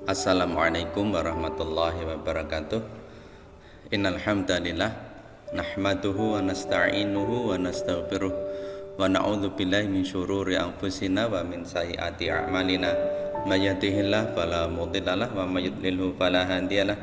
Assalamualaikum warahmatullahi wabarakatuh. Innal hamdalillah nahmaduhu wa nasta'inuhu wa nastaghfiruh wa na'udzu billahi min syururi anfusina wa min sayyiati a'malina. May yahdihillahu fala mudhillalah wa may yudlilhu fala hadiyalah.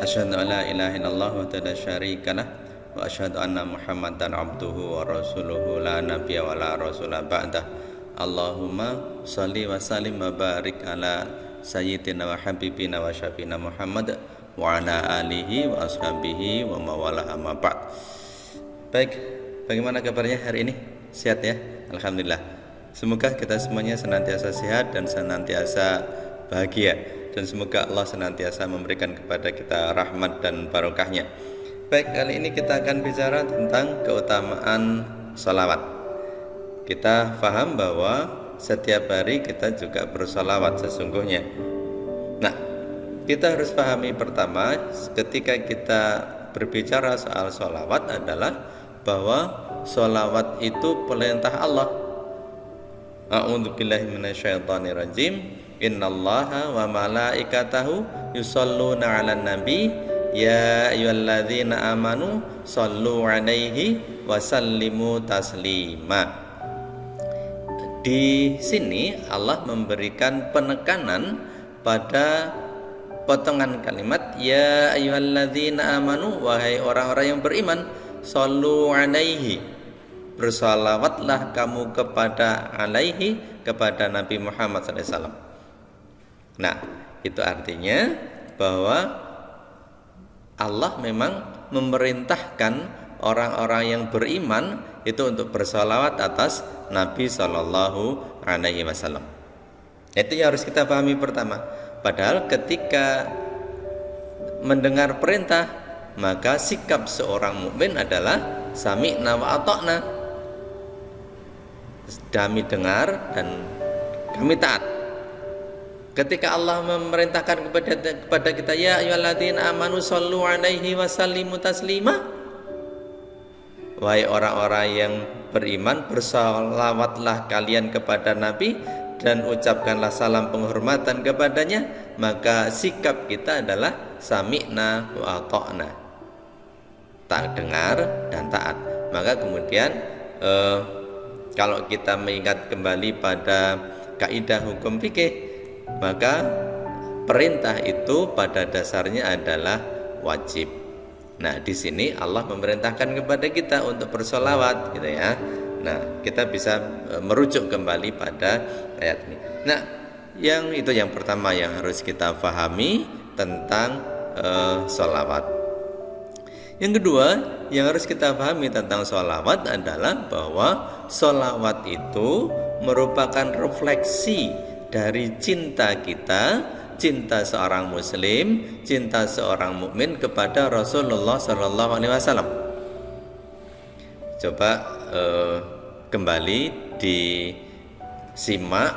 Asyhadu an la ilaha illallah wa la syarikalah wa asyhadu anna Muhammadan abduhu wa rasuluhu la nabiyya wa la rasula ba'dah. Allahumma shalli wa sallim wa barik ala Sayyidina wa habibina wa syafina Muhammad wa ala alihi wa ashabihi wa mawala amma ba'd. Baik, bagaimana kabarnya hari ini? Sehat ya? Alhamdulillah. Semoga kita semuanya senantiasa sehat dan senantiasa bahagia, dan semoga Allah senantiasa memberikan kepada kita rahmat dan barokahnya. Baik, kali ini kita akan bicara tentang keutamaan sholawat. Kita paham bahwa setiap hari kita juga bersolawat sesungguhnya. Nah, kita harus pahami pertama ketika kita berbicara soal solawat adalah bahwa solawat itu perintah Allah. A'udzubillahi minasyaitonirrajim. Innallaha wa malaikatahu yusholluna 'alan nabi ya ayyuhalladzina amanu shollu 'alaihi wa sallimu taslima. Di sini Allah memberikan penekanan pada potongan kalimat ya ayyuhalladzina amanu, wahai orang-orang yang beriman, shollu alaihi, bersalawatlah kamu kepada alaihi, kepada Nabi Muhammad SAW. Nah, itu artinya bahwa Allah memang memerintahkan orang-orang yang beriman itu untuk bersalawat atas Nabi Sallallahu Alaihi Wasallam. Itu yang harus kita pahami pertama. Padahal ketika mendengar perintah, maka sikap seorang mukmin adalah sami'na wa ata'na. Kami dengar dan kami taat. Ketika Allah memerintahkan kepada kita, ya ayyuhalladzina amanu shollu alaihi wa sallimu taslima, wahai orang-orang yang beriman, bersalawatlah kalian kepada Nabi dan ucapkanlah salam penghormatan kepadanya. Maka sikap kita adalah sami'na wa ata'na, tak dengar dan taat. Maka kemudian kalau kita mengingat kembali pada kaidah hukum fikih, maka perintah itu pada dasarnya adalah wajib. Nah, di sini Allah memerintahkan kepada kita untuk bersolawat, gitu ya. Nah, kita bisa merujuk kembali pada ayat ini. Nah, yang pertama yang harus kita pahami tentang solawat. Yang kedua yang harus kita pahami tentang solawat adalah bahwa solawat itu merupakan refleksi dari cinta kita, cinta seorang muslim, cinta seorang mukmin kepada Rasulullah Sallallahu Alaihi Wasallam. Coba kembali disimak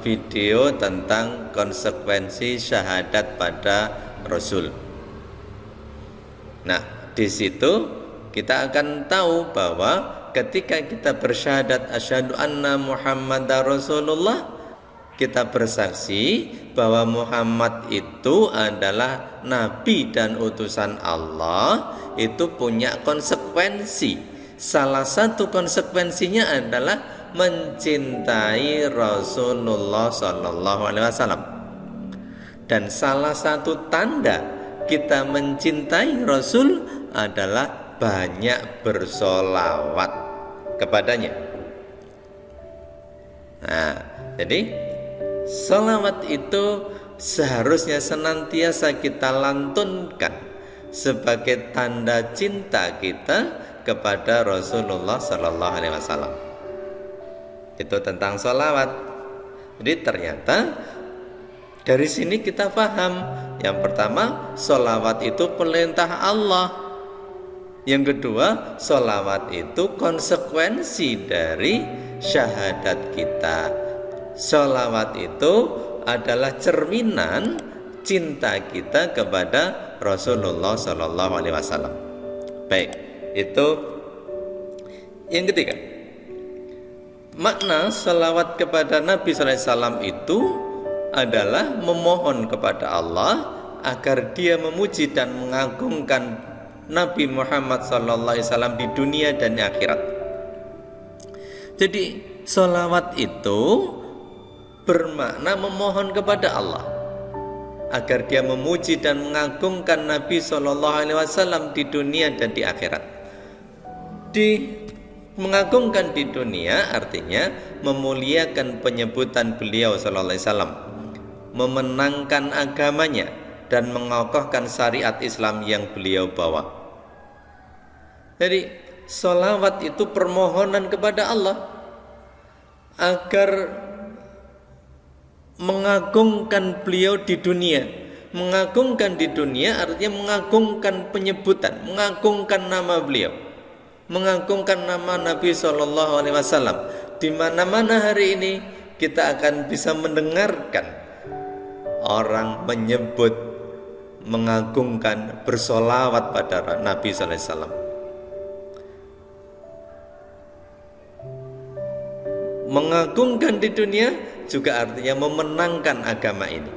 video tentang konsekuensi syahadat pada Rasul. Nah, di situ kita akan tahu bahwa ketika kita bersyahadat asyhadu anna Muhammadar Rasulullah, kita bersaksi bahwa Muhammad itu adalah nabi dan utusan Allah, itu punya konsekuensi. Salah satu konsekuensinya adalah mencintai Rasulullah Sallallahu Alaihi Wasallam. Dan salah satu tanda kita mencintai Rasul adalah banyak bersolawat kepadanya. Nah, jadi sholawat itu seharusnya senantiasa kita lantunkan sebagai tanda cinta kita kepada Rasulullah Sallallahu Alaihi Wasallam. Itu tentang sholawat. Jadi ternyata dari sini kita paham, yang pertama, sholawat itu perintah Allah. Yang kedua, sholawat itu konsekuensi dari syahadat kita. Sholawat itu adalah cerminan cinta kita kepada Rasulullah Sallallahu Alaihi Wasallam. Baik, itu yang ketiga. Makna salawat kepada Nabi SAW itu adalah memohon kepada Allah agar dia memuji dan mengagungkan Nabi Muhammad SAW di dunia dan di akhirat. Jadi sholawat itu bermakna memohon kepada Allah agar dia memuji dan mengagungkan Nabi SAW di dunia dan di akhirat. Mengagungkan di dunia artinya memuliakan penyebutan beliau SAW, memenangkan agamanya dan mengokohkan syariat Islam yang beliau bawa. Jadi sholawat itu permohonan kepada Allah agar mengagungkan beliau di dunia. Mengagungkan di dunia artinya mengagungkan penyebutan, mengagungkan nama beliau, mengagungkan nama Nabi SAW. Di mana-mana hari ini kita akan bisa mendengarkan orang menyebut, mengagungkan, bersolawat pada Nabi SAW. Mengagungkan di dunia juga artinya memenangkan agama ini.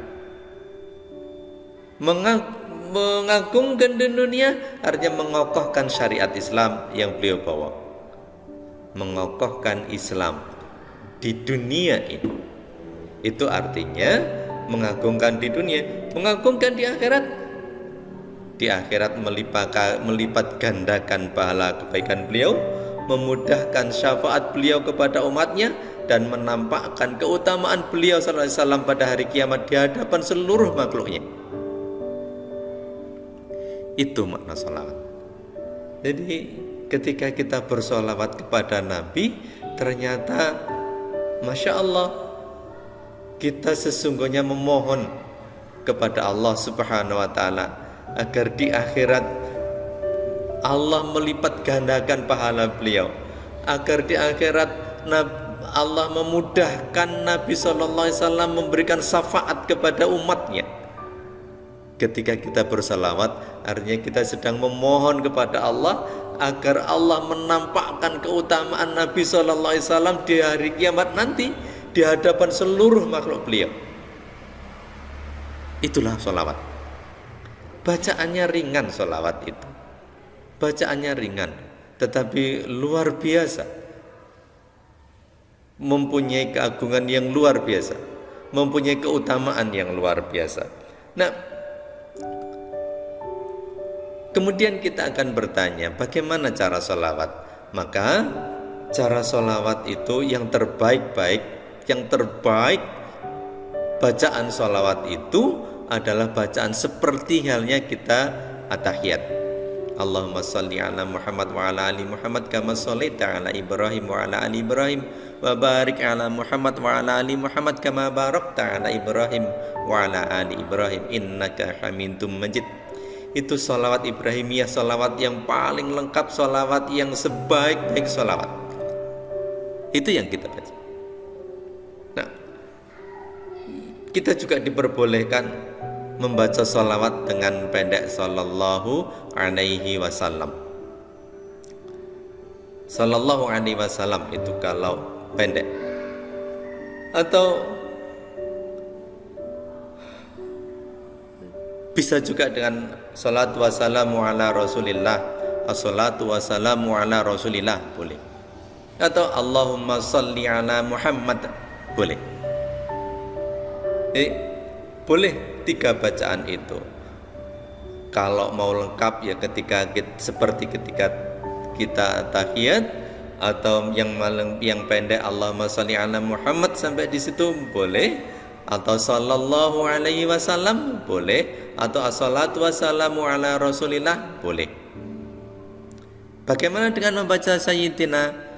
Mengagungkan di dunia artinya mengokohkan syariat Islam yang beliau bawa, mengokohkan Islam di dunia ini. Itu artinya mengagungkan di dunia. Mengagungkan di akhirat, di akhirat melipat gandakan pahala kebaikan beliau, memudahkan syafaat beliau kepada umatnya, dan menampakkan keutamaan beliau SAW pada hari kiamat di hadapan seluruh makhluknya. Itu makna sholawat. Jadi ketika kita bersolawat kepada Nabi, ternyata Masya Allah, kita sesungguhnya memohon kepada Allah Subhanahu wa Ta'ala agar di akhirat Allah melipat gandakan pahala beliau, agar di akhirat Allah memudahkan Nabi SAW memberikan syafaat kepada umatnya. Ketika kita bersalawat, artinya kita sedang memohon kepada Allah agar Allah menampakkan keutamaan Nabi SAW di hari kiamat nanti di hadapan seluruh makhluk beliau. Itulah sholawat. Bacaannya ringan sholawat itu. Bacaannya ringan, tetapi luar biasa, mempunyai keagungan yang luar biasa, mempunyai keutamaan yang luar biasa. Nah, kemudian kita akan bertanya, bagaimana cara sholawat? Maka cara sholawat itu yang terbaik bacaan sholawat itu adalah bacaan seperti halnya kita at-tahiyat. Allahumma salli ala Muhammad wa ala ali Muhammad kama shallaita ala Ibrahim wa ala ali Ibrahim wa barik ala Muhammad wa ala ali Muhammad kama barakta ala Ibrahim wa ala ali Ibrahim innaka Hamidum Majid. Itu sholawat Ibrahimiyah, sholawat yang paling lengkap, sholawat yang sebaik-baik sholawat. Itu yang kita baca. Nah, kita juga diperbolehkan membaca sholawat dengan pendek, sallallahu alaihi wasallam. Sallallahu alaihi wasallam itu kalau pendek. Atau bisa juga dengan salatu wassalamu ala rasulillah, assalatu wassalamu ala rasulillah, boleh. Atau Allahumma salli ala Muhammad, boleh. Boleh 3 bacaan itu. Kalau mau lengkap ya seperti ketika kita tahiyat, atau yang pendek Allahumma sholli ala Muhammad sampai di situ boleh, atau sallallahu alaihi wasallam boleh, atau assalatu wassalamu ala rasulillah boleh. Bagaimana dengan membaca Sayyidina?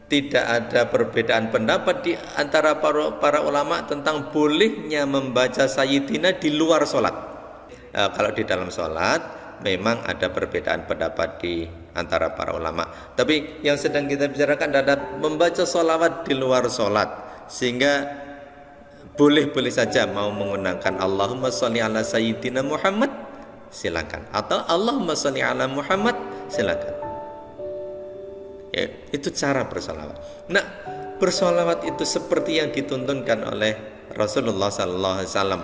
Tidak ada perbedaan pendapat di antara para ulama tentang bolehnya membaca Sayyidina di luar sholat. Kalau di dalam sholat memang ada perbedaan pendapat di antara para ulama. Tapi yang sedang kita bicarakan adalah membaca sholawat di luar sholat, sehingga boleh-boleh saja mau menggunakan Allahumma sholli ala Sayyidina Muhammad, silakan, atau Allahumma sholli ala Muhammad, silakan. Itu cara bersolawat. Nah, bersolawat itu seperti yang dituntunkan oleh Rasulullah sallallahu alaihi wasallam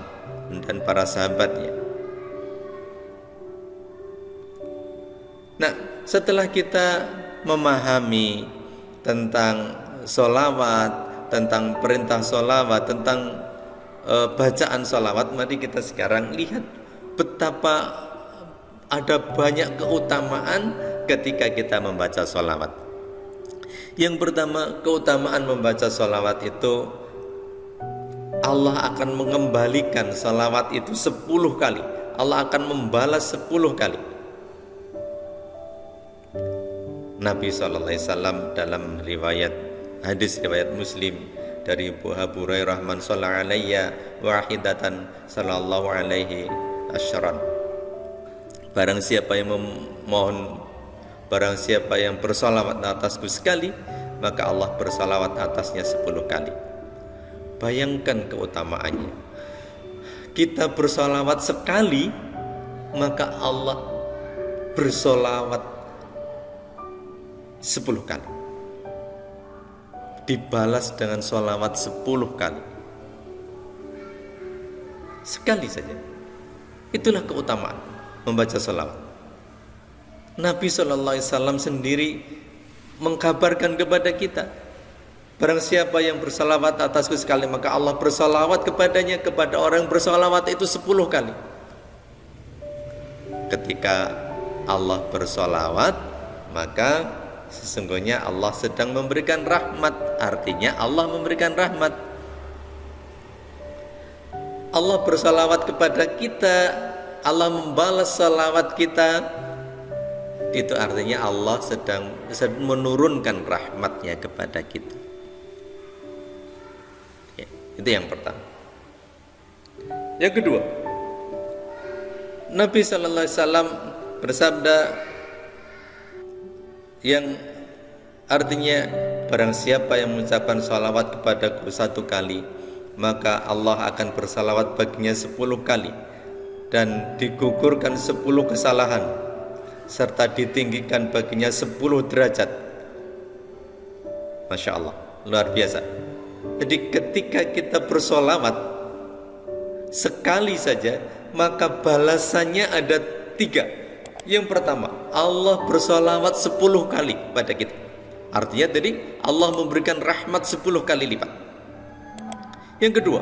dan para sahabatnya. Nah, setelah kita memahami tentang sholawat, tentang perintah sholawat, tentang bacaan sholawat, mari kita sekarang lihat betapa ada banyak keutamaan ketika kita membaca sholawat. Yang pertama, keutamaan membaca sholawat itu Allah akan mengembalikan sholawat itu 10 kali. Allah akan membalas 10 kali. Nabi SAW dalam hadis riwayat Muslim dari Abu Hurairah, man shalla alayya wahidatan sallallahu alaihi asyran. Barang siapa yang bersalawat atasku sekali, maka Allah bersalawat atasnya 10 kali. Bayangkan keutamaannya. Kita bersalawat sekali, maka Allah bersalawat 10 kali, dibalas dengan sholawat 10 kali, sekali saja. Itulah keutamaan membaca sholawat. Nabi SAW sendiri mengkabarkan kepada kita, barang siapa yang bersalawat atasku sekali, maka Allah bersalawat kepadanya, kepada orang yang bersalawat itu 10 kali. Ketika Allah bersalawat, maka sesungguhnya Allah sedang memberikan rahmat. Artinya Allah memberikan rahmat. Allah bersalawat kepada kita, Allah membalas salawat kita, itu artinya Allah sedang menurunkan rahmatnya kepada kita. Ya, itu yang pertama. Yang kedua, Nabi sallallahu alaihi wasallam bersabda yang artinya, barang siapa yang mengucapkan salawat kepadaku 1 kali, maka Allah akan bersalawat baginya 10 kali, dan digugurkan 10 kesalahan, serta ditinggikan baginya 10 derajat. Masya Allah, luar biasa. Jadi ketika kita bersolawat sekali saja, maka balasannya ada 3. Yang pertama, Allah bersolawat 10 kali pada kita. Artinya tadi Allah memberikan rahmat 10 kali lipat. Yang kedua,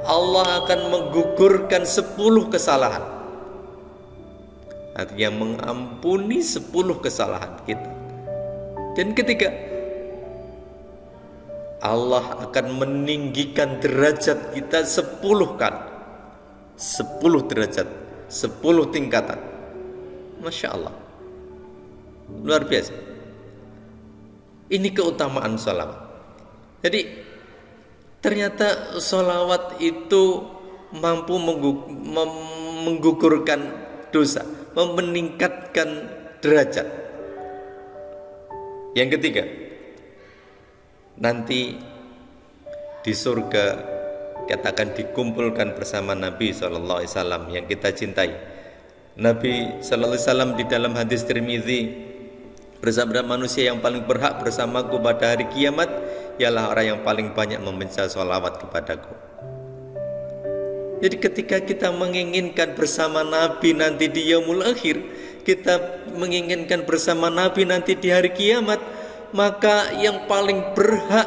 Allah akan menggugurkan 10 kesalahan. Artinya mengampuni 10 kesalahan kita. Dan ketiga, Allah akan meninggikan derajat kita 10 kali. 10 derajat, 10 tingkatan. Masya Allah, luar biasa. Ini keutamaan sholawat. Jadi ternyata sholawat itu mampu menggugurkan dosa, meningkatkan derajat. Yang ketiga, nanti di surga kita akan dikumpulkan bersama Nabi SAW yang kita cintai. Nabi sallallahu alaihi wasallam di dalam hadis Tirmizi bersabda, manusia yang paling berhak bersamaku pada hari kiamat ialah orang yang paling banyak membaca sholawat kepadaku. Jadi ketika kita menginginkan bersama Nabi nanti di yaumul akhir, kita menginginkan bersama Nabi nanti di hari kiamat, maka yang paling berhak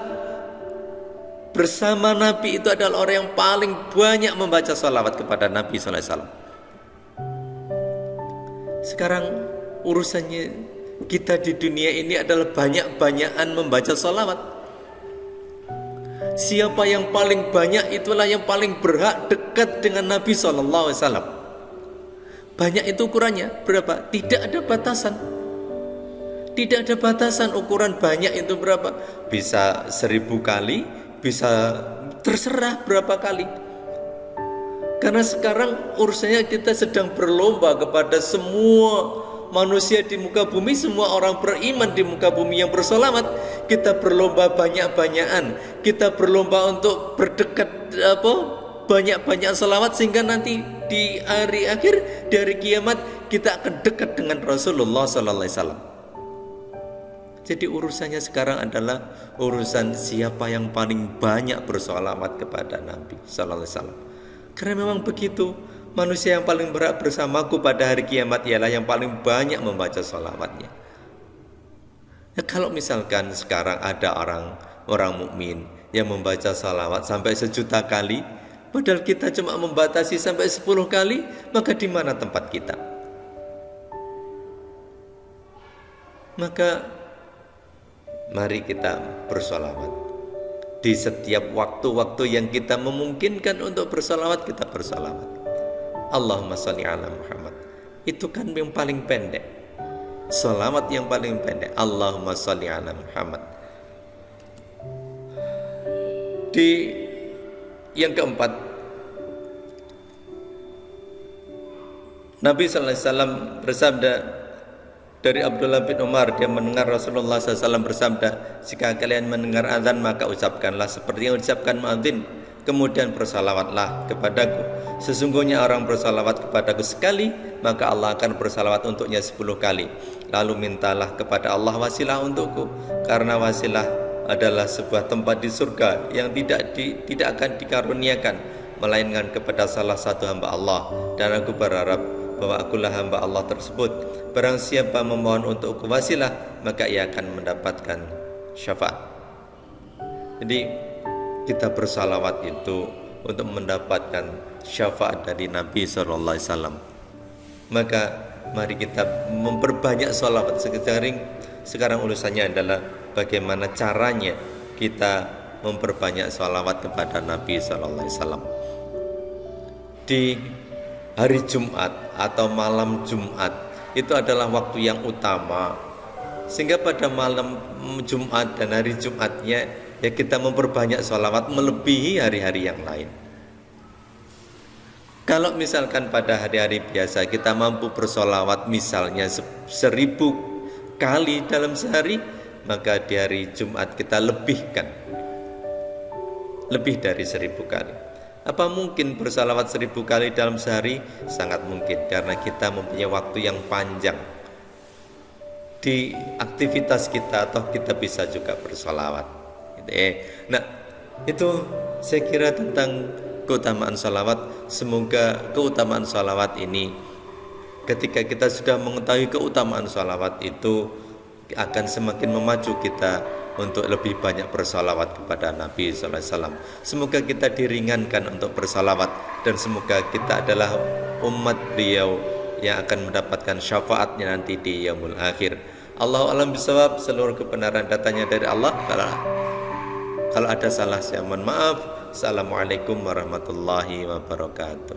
bersama Nabi itu adalah orang yang paling banyak membaca sholawat kepada Nabi sallallahu alaihi wasallam. Sekarang urusannya kita di dunia ini adalah banyak-banyakan membaca sholawat. Siapa yang paling banyak, itulah yang paling berhak dekat dengan Nabi SAW. Banyak itu ukurannya berapa? Tidak ada batasan. Tidak ada batasan ukuran banyak itu berapa. Bisa 1000 kali, bisa terserah berapa kali. Karena sekarang urusannya kita sedang berlomba kepada semua manusia di muka bumi, semua orang beriman di muka bumi yang bersolawat. Kita berlomba banyak-banyakan, kita berlomba untuk berdekat banyak-banyak solawat, sehingga nanti di hari akhir, di hari kiamat, kita akan dekat dengan Rasulullah SAW. Jadi urusannya sekarang adalah urusan siapa yang paling banyak bersolawat kepada Nabi sallallahu alaihi wasallam. Karena memang begitu, manusia yang paling berat bersamaku pada hari kiamat ialah yang paling banyak membaca solawatnya. Ya, kalau misalkan sekarang ada orang mukmin yang membaca salawat sampai 1.000.000 kali, padahal kita cuma membatasi sampai 10 kali, maka di mana tempat kita? Maka mari kita bersolawat. Di setiap waktu-waktu yang kita memungkinkan untuk bersolawat, kita bersolawat. Allahumma sholli ala Muhammad. Itu kan yang paling pendek. Solawat yang paling pendek. Allahumma sholli ala Muhammad. Di yang keempat, Nabi sallallahu alaihi wasallam bersabda dari Abdullah bin Umar, dia mendengar Rasulullah SAW bersabda, jika kalian mendengar azan maka ucapkanlah seperti yang ucapkan muadzin, kemudian bersalawatlah kepadaku. Sesungguhnya orang bersalawat kepadaku sekali, maka Allah akan bersalawat untuknya 10 kali. Lalu mintalah kepada Allah wasilah untukku, karena wasilah adalah sebuah tempat di surga yang tidak akan dikaruniakan melainkan kepada salah satu hamba Allah, dan aku berharap bahwa akulah hamba Allah tersebut. Barang siapa memohon untukku wasilah, maka ia akan mendapatkan syafaat. Jadi kita bersalawat itu untuk mendapatkan syafaat dari Nabi SAW. Maka mari kita memperbanyak salawat. Sekarang urusannya adalah bagaimana caranya kita memperbanyak salawat kepada Nabi SAW. Di hari Jumat atau malam Jumat itu adalah waktu yang utama, sehingga pada malam Jumat dan hari Jumatnya ya kita memperbanyak sholawat melebihi hari-hari yang lain. Kalau misalkan pada hari-hari biasa kita mampu bersolawat misalnya 1.000 kali dalam sehari, maka di hari Jumat kita lebihkan, lebih dari 1.000 kali. Apa mungkin bersalawat 1.000 kali dalam sehari? Sangat mungkin, karena kita mempunyai waktu yang panjang di aktivitas kita, atau kita bisa juga bersalawat. Nah, itu saya kira tentang keutamaan salawat. Semoga keutamaan salawat ini, ketika kita sudah mengetahui keutamaan salawat itu, akan semakin memacu kita untuk lebih banyak bersalawat kepada Nabi SAW. Semoga kita diringankan untuk bersalawat, dan semoga kita adalah umat beliau yang akan mendapatkan syafaatnya nanti di yaumul akhir. Allahu a'lam bishawab. Seluruh kebenaran datanya dari Allah. Kalau ada salah saya mohon maaf. Assalamualaikum warahmatullahi wabarakatuh.